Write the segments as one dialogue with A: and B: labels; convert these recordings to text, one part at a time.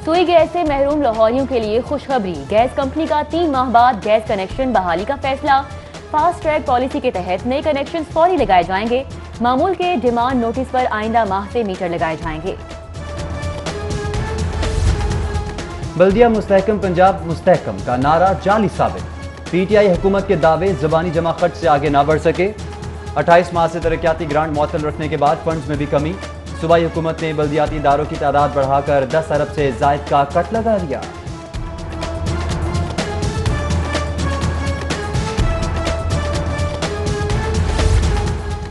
A: सुई गैस से महरूम लाहौरियों के लिए खुशखबरी। गैस कंपनी का 3 माह बाद गैस कनेक्शन बहाली का फैसला। फास्ट ट्रैक पॉलिसी के तहत नए कनेक्शन फौरी लगाए जाएंगे। मामूल के डिमांड नोटिस पर आइंदा माह से मीटर लगाए जाएंगे।
B: बल्दिया मुस्तहकम पंजाब मुस्तहकम का नारा जाली साबित। पीटीआई हुकूमत के दावे ज़बानी जमा खर्च से आगे ना बढ़ सके। 28 माह से तरक्याती ग्रांट मुअत्तल रखने के बाद फंड्स में भी कमी। सूबाई हुकूमत ने बल्दियाती इदारों की तादाद बढ़ाकर 10 अरब से जायद का कट लगा दिया।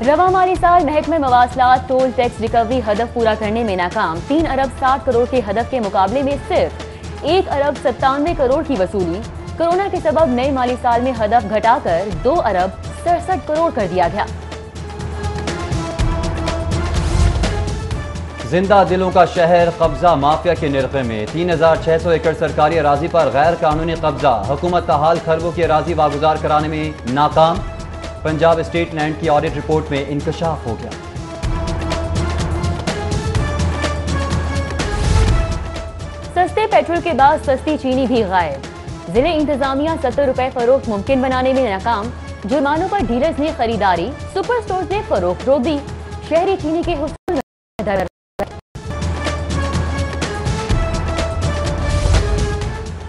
A: रवा माली साल महकमे मवासलात टोल टैक्स रिकवरी हदफ पूरा करने में नाकाम। 3 अरब 60 करोड़ के हदफ के मुकाबले में सिर्फ 1 अरब 97 करोड़ की वसूली। कोरोना के सबब नए माली साल में हदफ घटाकर 2 अरब 67 करोड़ कर दिया गया।
B: जिंदा दिलों का शहर कब्जा माफिया के निरखे में। 3600 एकड़ सरकारी अराजी पर गैर कानूनी कब्जा। हुकूमत का हाल खरबों की अराजी वागुजार कराने में नाकाम। पंजाब स्टेट लैंड की ऑडिट रिपोर्ट में इंकशाफ हो गया।
A: सस्ते पेट्रोल के बाद सस्ती चीनी भी गायब। जिले इंतजामिया 70 रुपए फरोख्त मुमकिन बनाने में नाकाम। जुर्मानों पर डीलर्स ने खरीदारी, सुपर स्टोर्स ने फरोख्त रोक दी। शहरी चीनी के हुसूल में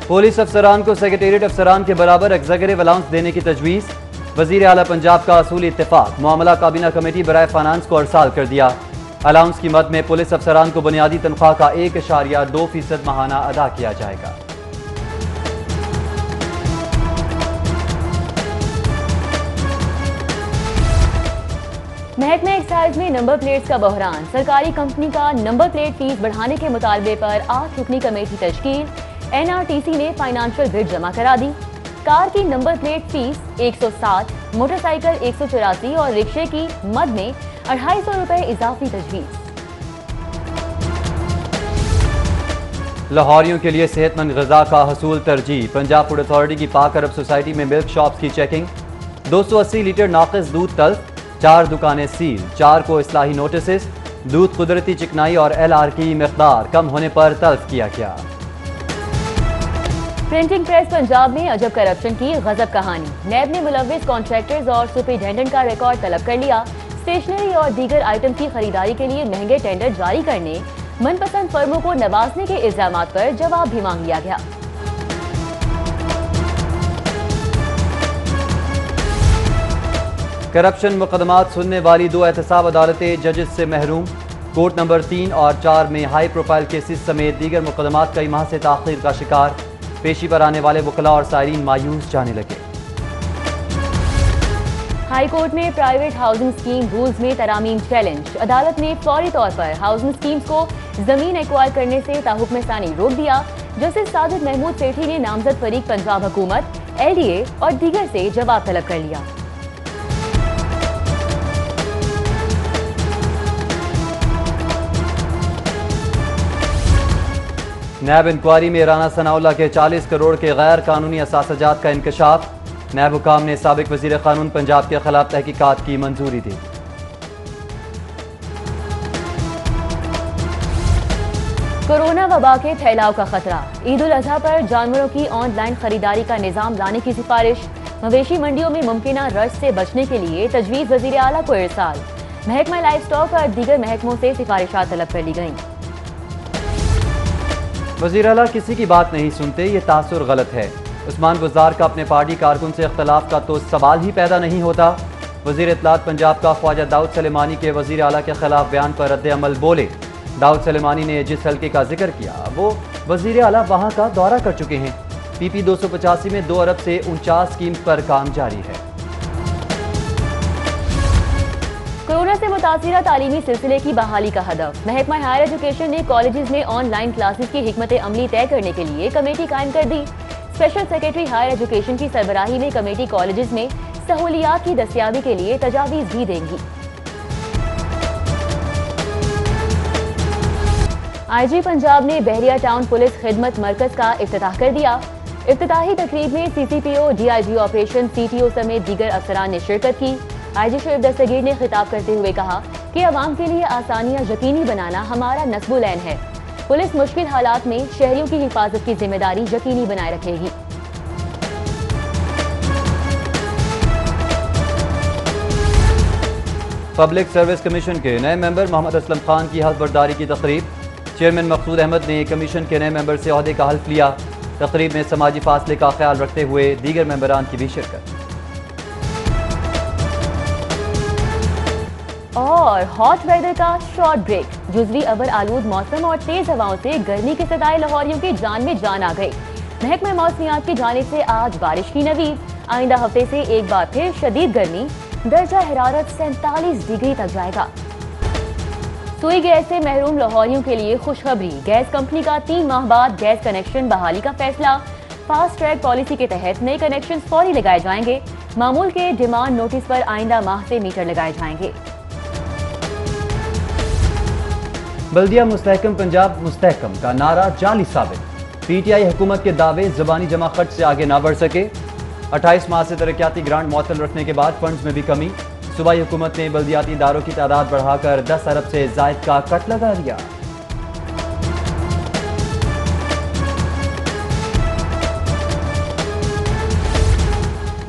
B: पुलिस अफसरान को सेक्रेटेरिएट अफसरान के बराबर एग्जीक्यूटिव अलाउंस देने की तजवीज़। वजीर आला पंजाब का असूली इत्तेफाक। मामला काबीना कमेटी बराए फाइनेंस को अरसाल कर दिया। अलाउंस की मद में पुलिस अफसरान को बुनियादी तनख्वाह का 1.2% माहाना अदा किया जाएगा।
A: महकमा एक्साइज में नंबर प्लेट्स का बहरान। सरकारी कंपनी का नंबर प्लेट फीस बढ़ाने के मुतालबे पर 8 रुकनी कमेटी तश्कील। एनआरटीसी ने फाइनेंशियल बिड जमा करा दी। कार की नंबर प्लेट फीस 160, मोटरसाइकिल 184 और रिक्शे की मद में 250 रुपए इजाफी तजवीज़।
B: लाहौरियों के लिए सेहतमंद ग़िज़ा का हसूल तरजीह। पंजाब फूड अथॉरिटी की पाक अरब सोसाइटी में मिल्क शॉप्स की चेकिंग। 280 लीटर नाक़िस दूध तल्फ। 4 दुकानें सील। 4 को इस्लाही नोटिस। दूध कुदरती चिकनाई और LR की मिक़दार कम होने पर तल्फ किया गया।
A: प्रिंटिंग प्रेस पंजाब में अजब करप्शन की गजब कहानी। नैब ने मुलव्विस कॉन्ट्रैक्टर्स और सुपरिटेंडेंट का रिकॉर्ड तलब कर लिया। स्टेशनरी और दीगर आइटम की खरीदारी के लिए महंगे टेंडर जारी करने, मनपसंद फर्मों को नवाजने के इल्जामात पर जवाब भी मांग लिया गया।
B: करप्शन मुकदमात सुनने वाली 2 एहतसाब अदालतें जजेस से महरूम। कोर्ट नंबर 3 और 4 में हाई प्रोफाइल केसेस समेत दीगर मुकदमात कई माह से ताख़ीर का शिकार। पेशी पर आने वाले वकला और साइरीन मायूस जाने लगे।
A: हाई कोर्ट में प्राइवेट हाउसिंग स्कीम रूल्स में तरामीम चैलेंज। अदालत ने फौरी तौर पर हाउसिंग स्कीम्स को जमीन एक्वायर करने से ताहुक्म सानी रोक दिया। जस्टिस साजिद महमूद सेठी ने नामजद फरीक पंजाब हुकूमत, LDA और दीगर से जवाब तलब कर लिया।
B: नैब इंक्वायरी में राना सनाउल्लाह के 40 करोड़ के गैर कानूनी असासजात का इंकशाफ। नैब हुकाम ने साबिक वजीर कानून पंजाब के खिलाफ तहकीकात की मंजूरी दी।
A: कोरोना वबा के फैलाव का खतरा। ईद उल अजहा पर जानवरों की ऑनलाइन खरीदारी का निजाम लाने की सिफारिश। मवेशी मंडियों में मुमकिना रश से बचने के लिए तजवीज़ वजीर आला को इरसाल। महकमा लाइफ स्टॉक और दीगर महकमों से सिफारिशात तलब कर ली गईं।
B: वज़ीर आला किसी की बात नहीं सुनते, ये तासुर गलत है। उस्मान गुज़ार का अपने पार्टी कारकुन से इख्तलाफ का तो सवाल ही पैदा नहीं होता। वज़ीर इत्तलात पंजाब का ख्वाजा दाऊद सलेमानी के वज़ीर आला के खिलाफ बयान पर रद्द अमल बोले। दाऊद सलेमानी ने जिस हल्के का जिक्र किया वो वज़ीर आला वहाँ का दौरा कर चुके हैं। PP 285 में 2 अरब से 49 स्कीम्स पर काम जारी है।
A: कोरोना से मुतासिरा तालीमी सिलसिले की बहाली का हदफ। महकमा हायर एजुकेशन ने कॉलेजेस में ऑनलाइन क्लासेस की हिकमत अमली तय करने के लिए कमेटी कायम कर दी। स्पेशल सेक्रेटरी हायर एजुकेशन की सरबराही में कमेटी कॉलेजेस में सहूलियात की दस्तयाबी के लिए तजावीज़ भी देंगी। IG पंजाब ने बहरिया टाउन पुलिस खिदमत मरकज का इफ्तिताह कर दिया। इफ्तिताही तकरीब में CCPO, DIG ऑपरेशन, CTO समेत दीगर अफसरान ने शिरकत की। IG शोएब दस्तगीर ने खिताब करते हुए कहा कि अवाम के लिए आसानियां यकीनी बनाना हमारा नस्बुल ऐन है। पुलिस मुश्किल हालात में शहरियों की हिफाजत की जिम्मेदारी यकीनी बनाए रखेगी।
B: पब्लिक सर्विस कमीशन के नए मेंबर मोहम्मद असलम खान की हल्फ बर्दारी की तकरीब। चेयरमैन मकसूद अहमद ने कमीशन के नए मेंबर से ओहदे का हल्फ लिया। तकरीब में समाजी फासले का ख्याल रखते हुए दीगर मेंबरान की भी शिरकत।
A: और हॉट वेदर का शॉर्ट ब्रेक। जुजवी अबर आलूद मौसम और तेज हवाओं से गर्मी के सताए लाहौरियों की जान में जान आ गई। महकमा मौसमियात की जानिब से आज बारिश की नवीद। आइंदा हफ्ते से एक बार फिर शदीद गर्मी, दर्जा हरारत 47 डिग्री तक जाएगा। सुई गैस से महरूम लाहौरियों के लिए खुशखबरी। गैस कंपनी का 3 माह बाद गैस कनेक्शन बहाली का फैसला। फास्ट ट्रैक पॉलिसी के तहत नए कनेक्शन फौरी लगाए जाएंगे। मामूल के डिमांड नोटिस पर आइंदा माह से मीटर लगाए जाएंगे।
B: बल्दिया मुस्तहकम पंजाब मुस्तहकम का नारा जाली साबित। पीटीआई हुकूमत के दावे ज़बानी जमा खर्च से आगे ना बढ़ सके। 28 माह से तरक्याती ग्रांट मुअत्तल रखने के बाद फंड्स में भी कमी। सूबाई हुकूमत ने बल्दियाती इदारों की तादाद बढ़ाकर 10 अरब से जायद का कट लगा दिया।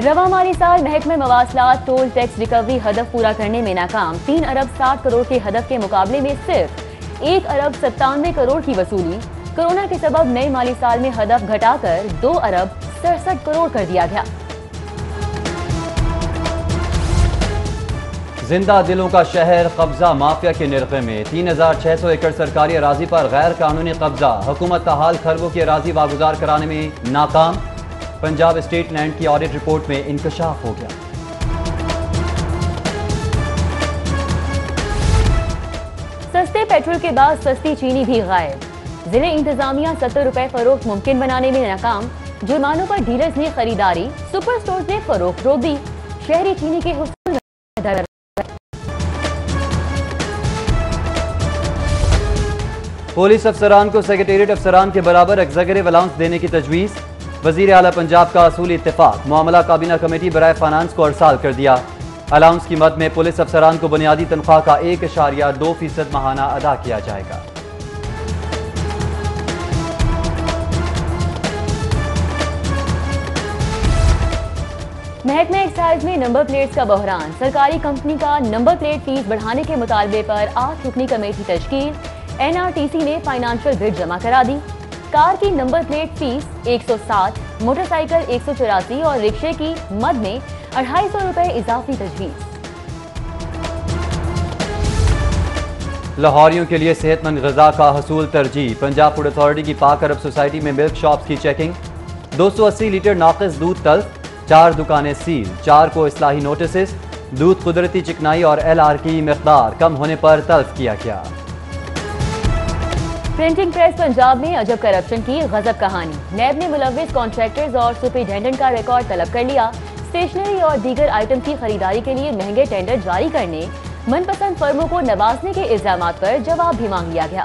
A: रवा माली साल महकमे मवासलात टोल टैक्स रिकवरी हदफ पूरा करने में नाकाम। 3 अरब 60 करोड़ के हदफ के मुकाबले में सिर्फ 1 अरब 97 करोड़ की वसूली। कोरोना के सबब नए माली साल में हदफ घटाकर 2 अरब 67 करोड़ कर दिया गया।
B: जिंदा दिलों का शहर कब्जा माफिया के निरखे में। 3600 एकड़ सरकारी अराजी पर गैर कानूनी कब्जा। हुकूमत का हाल खरबों की अराजी वागुजार कराने में नाकाम। पंजाब स्टेट लैंड की ऑडिट रिपोर्ट में इंकशाफ हो गया।
A: सस्ते पेट्रोल के बाद सस्ती चीनी भी गायब। जिले इंतजामिया 70 रुपए फरोख्त मुमकिन बनाने में नाकाम। जुर्मानों पर डीलर्स ने खरीदारी, सुपर स्टोर ने फरोख्त रोक दी। शहरी चीनी के हुसूल में दर।
B: पुलिस अफसरान को सेक्रेटेरिएट अफसरान के बराबर एग्जीक्यूटिव अलाउंस देने की तजवीज़। वजीर आला पंजाब का असूली इत्तेफाक। मामला काबीना कमेटी बराए फाइनेंस को अरसाल कर दिया। अलाउंस की मद में पुलिस अफसरान को बुनियादी तनख्वाह का 1.2% माहाना अदा किया जाएगा।
A: महकमा एक्साइज में नंबर प्लेट्स का बहरान। सरकारी कंपनी का नंबर प्लेट फीस बढ़ाने के मुतालबे पर 8 रुकनी कमेटी तश्कील। एनआरटीसी ने फाइनेंशियल बिड जमा करा दी। कार की नंबर प्लेट फीस 160, मोटरसाइकिल 184 और रिक्शे की मद में 250 रुपए इजाफी तजवीज़।
B: लाहौरियों के लिए सेहतमंद ग़िज़ा का हसूल तरजीह। पंजाब फूड अथॉरिटी की पाक अरब सोसाइटी में मिल्क शॉप्स की चेकिंग। 280 लीटर नाक़िस दूध तल्फ। 4 दुकानें सील। 4 को इस्लाही नोटिस। दूध कुदरती चिकनाई और LR की मिक़दार कम होने पर तल्फ किया गया।
A: प्रिंटिंग प्रेस पंजाब में अजब करप्शन की गजब कहानी। नैब ने मुलव्विस कॉन्ट्रैक्टर्स और सुपरिटेंडेंट का रिकॉर्ड तलब कर लिया। स्टेशनरी और दीगर आइटम की खरीदारी के लिए महंगे टेंडर जारी करने, मनपसंद फर्मों को नवाजने के इल्जामात पर जवाब भी मांग लिया गया।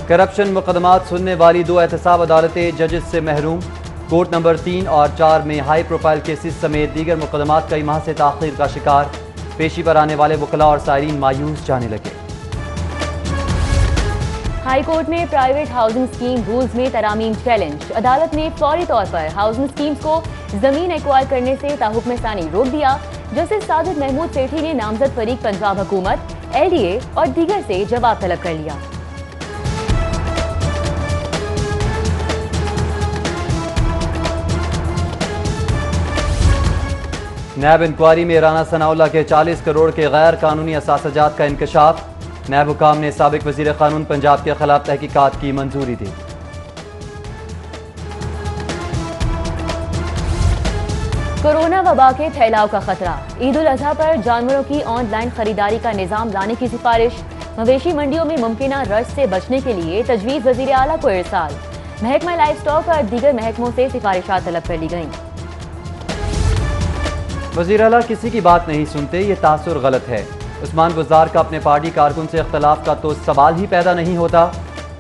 B: करप्शन मुकदमात सुनने वाली 2 एहतसाब अदालतें जजेस से महरूम। कोर्ट नंबर 3 और 4 में हाई प्रोफाइल केसेस समेत दीगर मुकदमात कई माह से ताखीर का शिकार। पेशी पर आने वाले वकला और साइरीन मायूस जाने लगे।
A: हाई कोर्ट में प्राइवेट हाउसिंग स्कीम रूल्स में तरामीम चैलेंज। अदालत ने फौरी तौर पर हाउसिंग स्कीम्स को जमीन एक्वायर करने से ताहुक्म सानी रोक दिया। जस्टिस साजिद महमूद सेठी ने नामजद फरीक पंजाब हुकूमत, LDA और दीगर से जवाब तलब कर लिया।
B: नैब इंक्वायरी में राना सनाउल्लाह के 40 करोड़ के गैर कानूनी असासजात का इंकशाफ। नैब हुकाम ने साबिक वजीर कानून पंजाब के खिलाफ तहकीकात की मंजूरी दी।
A: कोरोना वबा के फैलाव का खतरा। ईद उल अजहा पर जानवरों की ऑनलाइन खरीदारी का निजाम लाने की सिफारिश। मवेशी मंडियों में मुमकिना रश से बचने के लिए तजवीज़ वजीर आला को इरसाल। महकमा लाइफ स्टॉक और दीगर महकमों से सिफारिशात तलब कर ली गईं।
B: वज़ीर आला किसी की बात नहीं सुनते, ये तासुर गलत है। उस्मान गुज़ार का अपने पार्टी कारकुन से इख्तलाफ का तो सवाल ही पैदा नहीं होता।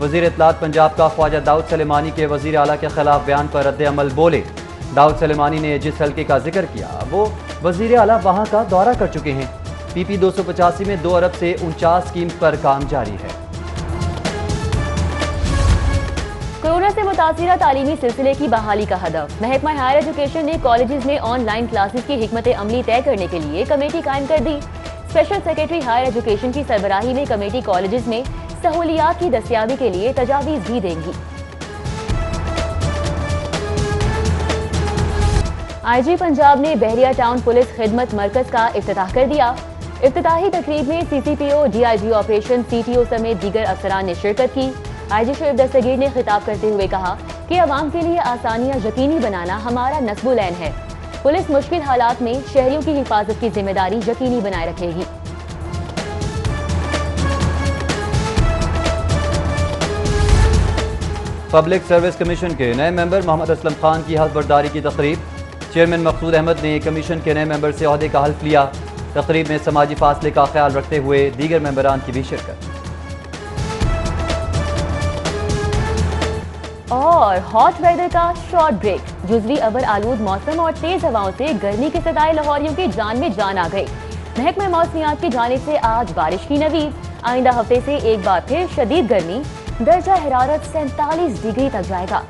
B: वज़ीर इत्तलात पंजाब का ख्वाजा दाऊद सलेमानी के वज़ीर आला के खिलाफ बयान पर रद्द अमल बोले। दाऊद सलेमानी ने जिस हल्के का जिक्र किया वो वज़ीर आला वहाँ का दौरा कर चुके हैं। PP 285 में 2 अरब से 49 स्कीम पर काम जारी है।
A: कोरोना से मुतासिरा तालीमी सिलसिले की बहाली का हदफ। महकमा हायर एजुकेशन ने कॉलेजेस में ऑनलाइन क्लासेस की हिकमत अमली तय करने के लिए कमेटी कायम कर दी। स्पेशल सेक्रेटरी हायर एजुकेशन की सरबराही में कमेटी कॉलेजेस में सहूलियात की दस्तयाबी के लिए तजावीज़ भी देंगी। IG पंजाब ने बहरिया टाउन पुलिस खिदमत मरकज का इफ्तिताह कर दिया। इफ्तिताही तकरीब में CCPO, DIG ऑपरेशन, CTO समेत दीगर अफसरान ने शिरकत की। IG शोएब दस्तगीर ने खिताब करते हुए कहा कि अवाम के लिए आसानियां यकीनी बनाना हमारा नस्बुल ऐन है। पुलिस मुश्किल हालात में शहरियों की हिफाजत की जिम्मेदारी यकीनी बनाए रखेगी।
B: पब्लिक सर्विस कमीशन के नए मेंबर मोहम्मद असलम खान की हल्फ बर्दारी की तकरीब। चेयरमैन मकसूद अहमद ने कमीशन के नए मेंबर से ओहदे का हल्फ लिया। तकरीब में समाजी फासले का ख्याल रखते हुए दीगर मेंबरान की भी शिरकत।
A: और हॉट वेदर का शॉर्ट ब्रेक। जुजवी अबर आलूद मौसम और तेज हवाओं से गर्मी के सताए लाहौरियों की जान में जान आ गई। महकमा मौसमियात की जानिब से आज बारिश की नवीद। आइंदा हफ्ते से एक बार फिर शदीद गर्मी, दर्जा हरारत 47 डिग्री तक जाएगा।